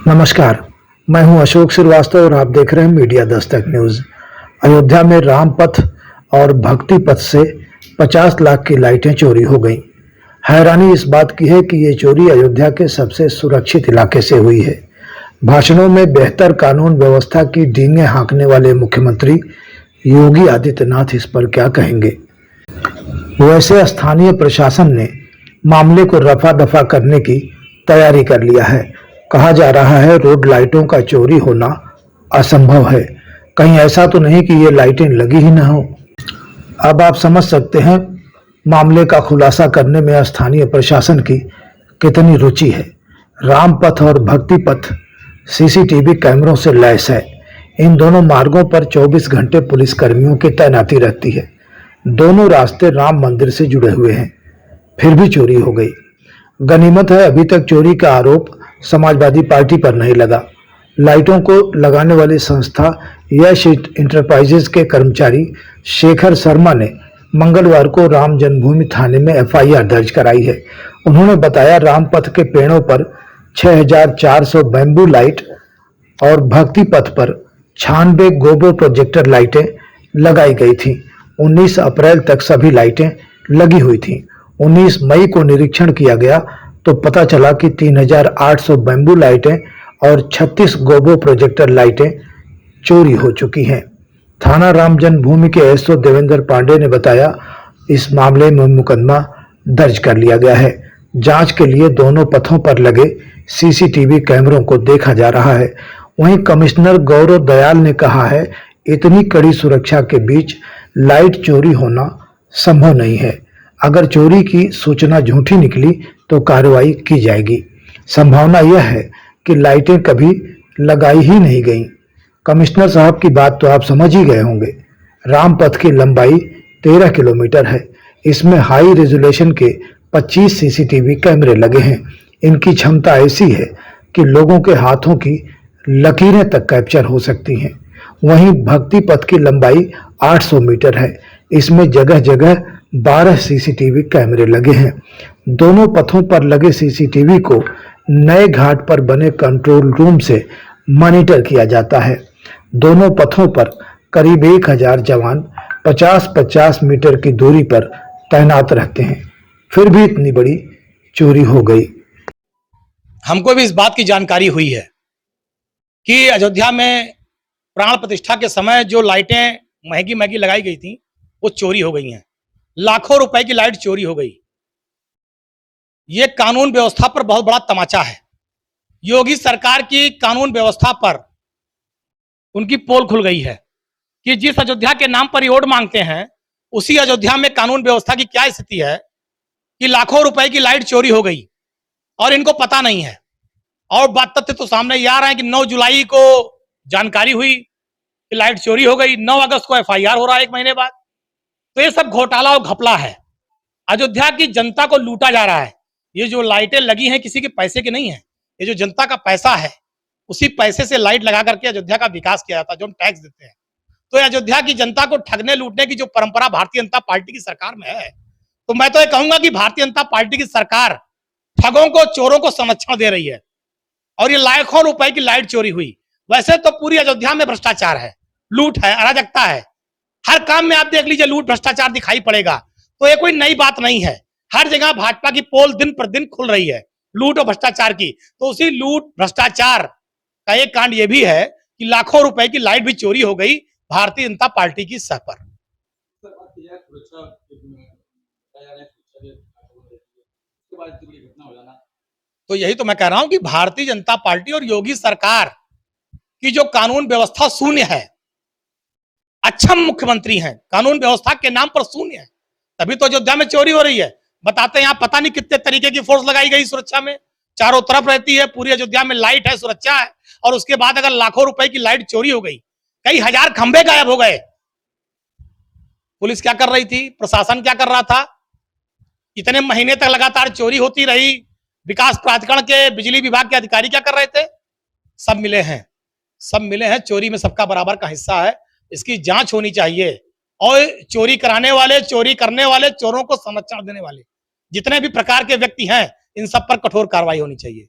नमस्कार, मैं हूं अशोक श्रीवास्तव और आप देख रहे हैं मीडिया दस्तक न्यूज। अयोध्या में राम पथ और भक्ति पथ से 50 लाख की लाइटें चोरी हो गईं। हैरानी इस बात की है कि ये चोरी अयोध्या के सबसे सुरक्षित इलाके से हुई है। भाषणों में बेहतर कानून व्यवस्था की डींगे हाँकने वाले मुख्यमंत्री योगी आदित्यनाथ इस पर क्या कहेंगे। वैसे स्थानीय प्रशासन ने मामले को रफा दफा करने की तैयारी कर लिया है। कहा जा रहा है रोड लाइटों का चोरी होना असंभव है, कहीं ऐसा तो नहीं कि ये लाइटें लगी ही न हो। अब आप समझ सकते हैं मामले का खुलासा करने में स्थानीय प्रशासन की कितनी रुचि है। राम पथ और भक्ति पथ सीसीटीवी कैमरों से लैस है। इन दोनों मार्गों पर 24 घंटे पुलिस कर्मियों की तैनाती रहती है। दोनों रास्ते राम मंदिर से जुड़े हुए हैं, फिर भी चोरी हो गई। गनीमत है अभी तक चोरी का आरोप समाजवादी पार्टी पर नहीं लगा। लाइटों को लगाने वाली संस्था यश इंटरप्राइजेज के कर्मचारी शेखर शर्मा ने मंगलवार को राम जन्मभूमि थाने में एफआईआर दर्ज कराई है। उन्होंने बताया राम पथ के पेड़ों पर 6400 बैम्बू लाइट और भक्ति पथ पर 96 गोबो प्रोजेक्टर लाइटें लगाई गई थी। 19 अप्रैल तक सभी लाइटें लगी हुई थी। 19 मई को निरीक्षण किया गया तो पता चला कि 3800 बैम्बू लाइटें और 36 गोबो प्रोजेक्टर लाइटें चोरी हो चुकी हैं। थाना राम जन्मभूमि के एसओ देवेंद्र पांडे ने बताया इस मामले में मुकदमा दर्ज कर लिया गया है। जांच के लिए दोनों पथों पर लगे सीसीटीवी कैमरों को देखा जा रहा है। वहीं कमिश्नर गौरव दयाल ने कहा है इतनी कड़ी सुरक्षा के बीच लाइट चोरी होना संभव नहीं है। अगर चोरी की सूचना झूठी निकली तो कार्रवाई की जाएगी। संभावना यह है कि लाइटें कभी लगाई ही नहीं गईं। कमिश्नर साहब की बात तो आप समझ ही गए होंगे। राम पथ की लंबाई 13 किलोमीटर है। इसमें हाई रेजोल्यूशन के 25 सीसीटीवी कैमरे लगे हैं। इनकी क्षमता ऐसी है कि लोगों के हाथों की लकीरें तक कैप्चर हो सकती हैं। वहीं भक्ति पथ की लंबाई 800 मीटर है। इसमें जगह जगह 12 सीसीटीवी कैमरे लगे हैं। दोनों पथों पर लगे सीसीटीवी को नए घाट पर बने कंट्रोल रूम से मॉनिटर किया जाता है। दोनों पथों पर करीब 1000 जवान 50-50 मीटर की दूरी पर तैनात रहते हैं। फिर भी इतनी बड़ी चोरी हो गई। हमको भी इस बात की जानकारी हुई है कि अयोध्या में प्राण प्रतिष्ठा के समय जो लाइटें महंगी महंगी लगाई गई थी वो चोरी हो गई हैं। लाखों रुपए की लाइट चोरी हो गई। ये कानून व्यवस्था पर बहुत बड़ा तमाचा है। योगी सरकार की कानून व्यवस्था पर उनकी पोल खुल गई है कि जिस अयोध्या के नाम पर वोट मांगते हैं उसी अयोध्या में कानून व्यवस्था की क्या स्थिति है कि लाखों रुपए की लाइट चोरी हो गई और इनको पता नहीं है। और बात तथ्य तो सामने ये आ रहा है कि 9 जुलाई को जानकारी हुई कि लाइट चोरी हो गई। 9 अगस्त को एफआईआर हो रहा है 1 महीने बाद। तो ये सब घोटाला और घपला है। अयोध्या की जनता को लूटा जा रहा है। ये जो लाइटें लगी हैं किसी के पैसे की नहीं है। ये जो जनता का पैसा है उसी पैसे से लाइट लगा करके अयोध्या का विकास किया जाता है, जो हम टैक्स देते हैं। तो अयोध्या की जनता को ठगने लूटने की जो परंपरा भारतीय जनता पार्टी की सरकार में है, तो मैं तो ये कहूंगा कि भारतीय जनता पार्टी की सरकार ठगों को, चोरों को संरक्षण दे रही है। और ये लाखों रुपए की लाइट चोरी हुई। वैसे तो पूरी अयोध्या में भ्रष्टाचार है, लूट है, अराजकता है। हर काम में आप देख लीजिए लूट भ्रष्टाचार दिखाई पड़ेगा। तो ये कोई नई बात नहीं है। हर जगह भाजपा की पोल दिन पर दिन खुल रही है लूट और भ्रष्टाचार की। तो उसी लूट भ्रष्टाचार का एक कांड ये भी है कि लाखों रुपए की लाइट भी चोरी हो गई भारतीय जनता पार्टी की सह पर। तो यही तो मैं कह रहा हूं कि भारतीय जनता पार्टी और योगी सरकार की जो कानून व्यवस्था शून्य है। अक्षम मुख्यमंत्री हैं, कानून व्यवस्था के नाम पर शून्य है, तभी तो अयोध्या में चोरी हो रही है। बताते हैं यहाँ पता नहीं कितने तरीके की फोर्स लगाई गई सुरक्षा में, चारों तरफ रहती है, पूरी अयोध्या में लाइट है, सुरक्षा है। और उसके बाद अगर लाखों रुपए की लाइट चोरी हो गई, कई हजार खंभे गायब हो गए, पुलिस क्या कर रही थी, प्रशासन क्या कर रहा था? इतने महीने तक लगातार चोरी होती रही। विकास प्राधिकरण के, बिजली विभाग के अधिकारी क्या कर रहे थे? सब मिले हैं, सब मिले हैं। चोरी में सबका बराबर का हिस्सा है। इसकी जांच होनी चाहिए और चोरी कराने वाले, चोरी करने वाले, चोरों को संरक्षण देने वाले जितने भी प्रकार के व्यक्ति हैं, इन सब पर कठोर कार्रवाई होनी चाहिए।